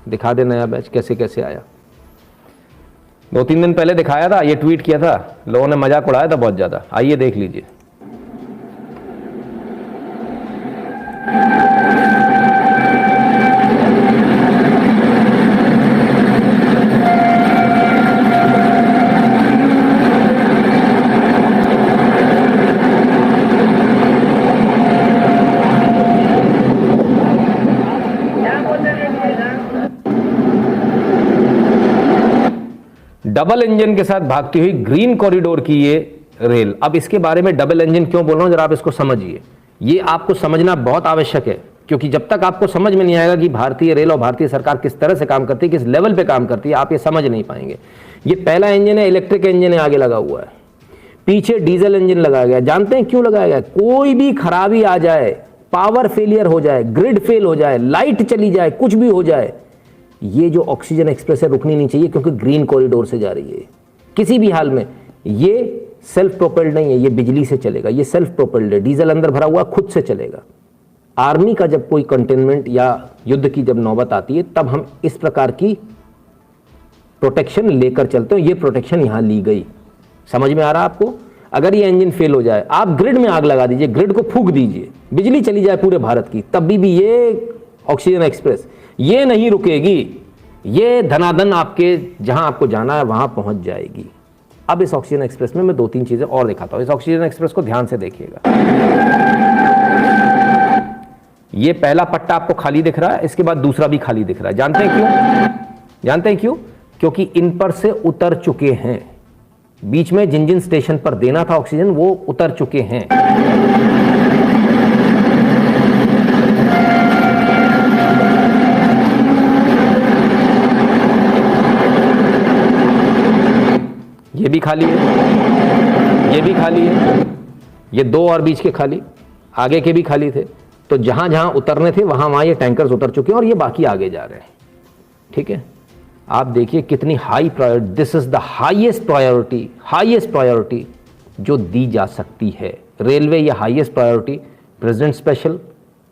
दिखा दे नया बैच कैसे कैसे आया। 2-3 दिन पहले दिखाया था, ये ट्वीट किया था, लोगों ने मजाक उड़ाया था बहुत ज़्यादा। आइए देख लीजिए। डबल इंजन के साथ भागती हुई ग्रीन कॉरिडोर की ये रेल। अब इसके बारे में डबल इंजन क्यों बोल रहा हूं, जरा आप इसको समझिए। ये आपको समझना बहुत आवश्यक है, क्योंकि जब तक आपको समझ में नहीं आएगा कि भारतीय रेल और भारतीय सरकार किस तरह से काम करती है, किस लेवल पे काम करती है, आप ये समझ नहीं पाएंगे। ये पहला इंजन है, इलेक्ट्रिक इंजन है, आगे लगा हुआ है, पीछे डीजल इंजन लगाया गया। जानते हैं क्यों लगाया गया? कोई भी खराबी आ जाए, पावर फेलियर हो जाए, ग्रिड फेल हो जाए, लाइट चली जाए, कुछ भी हो जाए, ये जो ऑक्सीजन एक्सप्रेस है रुकनी नहीं चाहिए, क्योंकि ग्रीन कॉरिडोर से जा रही है किसी भी हाल में। ये सेल्फ प्रोपेल्ड नहीं है, ये बिजली से चलेगा, ये सेल्फ प्रोपेल्ड है, डीजल अंदर भरा हुआ खुद से चलेगा। आर्मी का जब कोई कंटेनमेंट या युद्ध की जब नौबत आती है, तब हम इस प्रकार की प्रोटेक्शन लेकर चलते हैं। ये प्रोटेक्शन यहां ली गई। समझ में आ रहा है आपको? अगर ये इंजन फेल हो जाए, आप ग्रिड में आग लगा दीजिए, ग्रिड को फूंक दीजिए, बिजली चली जाए पूरे भारत की, तब भी ये ऑक्सीजन एक्सप्रेस ये नहीं रुकेगी। ये धनाधन आपके जहां आपको जाना है वहां पहुंच जाएगी। अब इस ऑक्सीजन एक्सप्रेस में मैं 2-3 चीजें और दिखाता हूं। इस ऑक्सीजन एक्सप्रेस को ध्यान से देखिएगा। ये पहला पट्टा आपको खाली दिख रहा है, इसके बाद दूसरा भी खाली दिख रहा है। जानते हैं क्यों? जानते हैं क्यों? क्योंकि इन पर से उतर चुके हैं। बीच में जिन जिन स्टेशन पर देना था ऑक्सीजन, वो उतर चुके हैं। ये भी खाली है, ये भी खाली है, ये 2 और बीच के खाली, आगे के भी खाली थे। तो जहां जहां उतरने थे वहां वहां ये टैंकर्स उतर चुके हैं और ये बाकी आगे जा रहे हैं। ठीक है, आप देखिए कितनी high priority, this is the highest priority जो दी जा सकती है। रेलवे ये highest priority president special,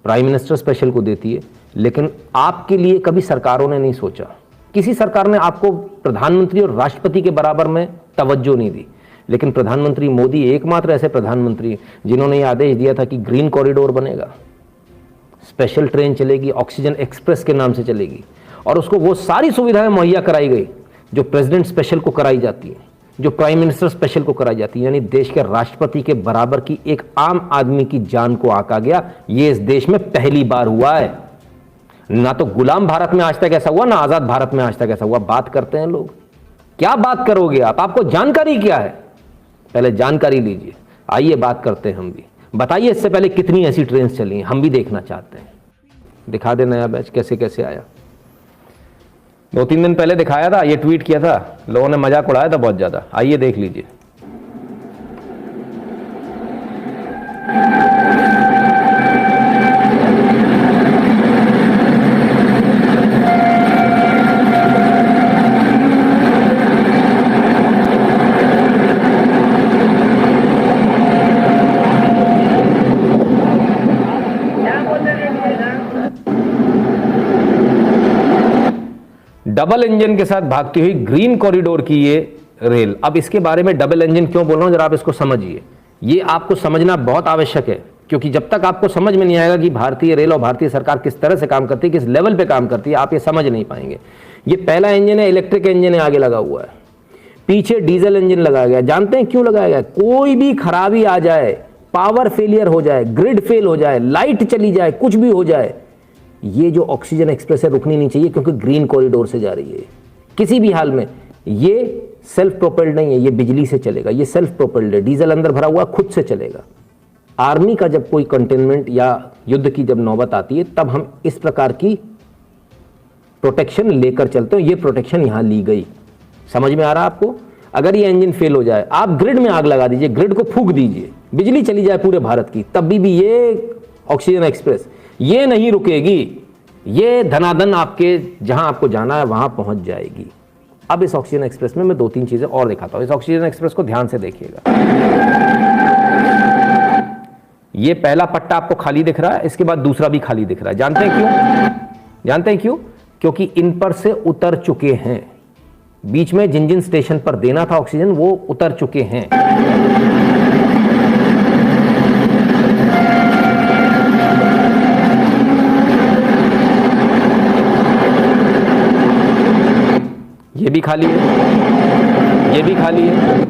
prime minister special को देती है, लेकिन आपके लिए कभी सरकारों ने नहीं सोचा। किसी सरकार ने आपको प्रधानमंत्री और राष्ट्रपति के बराबर में तवज्जो नहीं दी, लेकिन प्रधानमंत्री मोदी एकमात्र ऐसे प्रधानमंत्री जिन्होंने यह आदेश दिया था कि ग्रीन कॉरिडोर बनेगा, स्पेशल ट्रेन चलेगी, ऑक्सीजन एक्सप्रेस के नाम से चलेगी, और उसको वो सारी सुविधाएं मुहैया कराई गई जो प्रेसिडेंट स्पेशल को कराई जाती है, जो प्राइम मिनिस्टर स्पेशल को कराई जाती है। यानी देश के राष्ट्रपति के बराबर की एक आम आदमी की जान को आंका गया। ये इस देश में पहली बार हुआ है। ना तो गुलाम भारत में आज तक ऐसा हुआ, ना आजाद भारत में आज तक ऐसा हुआ। बात करते हैं लोग, क्या बात करोगे आप? आपको जानकारी क्या है? पहले जानकारी लीजिए, आइए बात करते हैं हम भी। बताइए इससे पहले कितनी ऐसी ट्रेन चली हैं, हम भी देखना चाहते हैं। दिखा दे नया बैच कैसे कैसे आया। 2-3 दिन पहले दिखाया था, ये ट्वीट किया था, लोगों ने मजाक उड़ाया था बहुत ज्यादा। आइए देख लीजिए। डबल इंजन के साथ भागती हुई ग्रीन कॉरिडोर की ये रेल। अब इसके बारे में डबल इंजन क्यों बोल रहा हूं, जरा आप इसको समझिए। ये आपको समझना बहुत आवश्यक है, क्योंकि जब तक आपको समझ में नहीं आएगा कि भारतीय रेल और भारतीय सरकार किस तरह से काम करती है, किस लेवल पे काम करती है, आप ये समझ नहीं पाएंगे। ये पहला इंजन है, इलेक्ट्रिक इंजन है, आगे लगा हुआ है, पीछे डीजल इंजन लगाया गया। जानते हैं क्यों लगाया गया? कोई भी खराबी आ जाए, पावर फेलियर हो जाए, ग्रिड फेल हो जाए, लाइट चली जाए, कुछ भी हो जाए, ये जो ऑक्सीजन एक्सप्रेस है रुकनी नहीं चाहिए, क्योंकि ग्रीन कॉरिडोर से जा रही है किसी भी हाल में। ये सेल्फ प्रोपेल्ड नहीं है, ये बिजली से चलेगा, ये सेल्फ प्रोपेल्ड है, डीजल अंदर भरा हुआ खुद से चलेगा। आर्मी का जब कोई कंटेनमेंट या युद्ध की जब नौबत आती है, तब हम इस प्रकार की प्रोटेक्शन लेकर चलते हैं। ये प्रोटेक्शन यहां ली गई। समझ में आ रहा है आपको? अगर ये इंजन फेल हो जाए, आप ग्रिड में आग लगा दीजिए, ग्रिड को फूंक दीजिए, बिजली चली जाए पूरे भारत की, तब भी ये ऑक्सीजन एक्सप्रेस ये नहीं रुकेगी। ये धनाधन आपके जहां आपको जाना है वहां पहुंच जाएगी। अब इस ऑक्सीजन एक्सप्रेस में मैं 2-3 चीजें और दिखाता हूं। इस ऑक्सीजन एक्सप्रेस को ध्यान से देखिएगा। ये पहला पट्टा आपको खाली दिख रहा है, इसके बाद दूसरा भी खाली दिख रहा है। जानते हैं क्यों? जानते हैं क्यों? क्योंकि इन पर से उतर चुके हैं। बीच में जिन जिन स्टेशन पर देना था ऑक्सीजन वो उतर चुके हैं। ये भी खाली है, ये भी खाली है,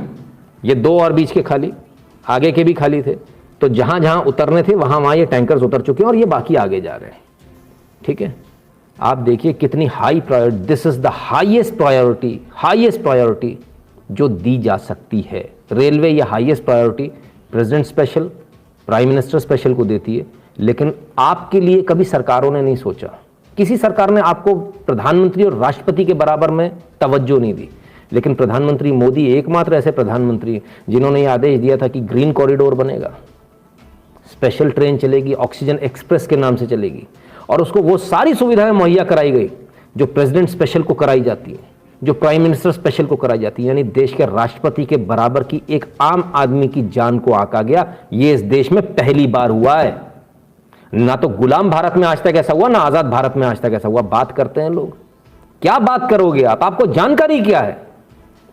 ये दो और बीच के खाली, आगे के भी खाली थे। तो जहां जहां उतरने थे वहां वहां ये टैंकर्स उतर चुके हैं और ये बाकी आगे जा रहे हैं। ठीक है, आप देखिए कितनी high priority, this is the highest priority जो दी जा सकती है। रेलवे ये highest priority president special, prime minister special को देती है, लेकिन आपके लिए कभी सरकारों ने नहीं सोचा। किसी सरकार ने आपको प्रधानमंत्री और राष्ट्रपति के बराबर में तवज्जो नहीं दी, लेकिन प्रधानमंत्री मोदी एकमात्र ऐसे प्रधानमंत्री जिन्होंने ये आदेश दिया था कि ग्रीन कॉरिडोर बनेगा, स्पेशल ट्रेन चलेगी, ऑक्सीजन एक्सप्रेस के नाम से चलेगी, और उसको वो सारी सुविधाएं मुहैया कराई गई जो प्रेसिडेंट स्पेशल को कराई जाती है, जो प्राइम मिनिस्टर स्पेशल को कराई जाती है। यानी देश के राष्ट्रपति के बराबर की एक आम आदमी की जान को आंका गया। ये इस देश में पहली बार हुआ है। ना तो गुलाम भारत में आज तक ऐसा हुआ, ना आजाद भारत में आज तक ऐसा हुआ। बात करते हैं लोग, क्या बात करोगे आप? आपको जानकारी क्या है?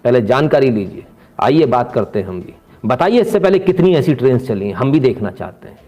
पहले जानकारी लीजिए, आइए बात करते हैं हम भी। बताइए इससे पहले कितनी ऐसी ट्रेन चली हैं, हम भी देखना चाहते हैं।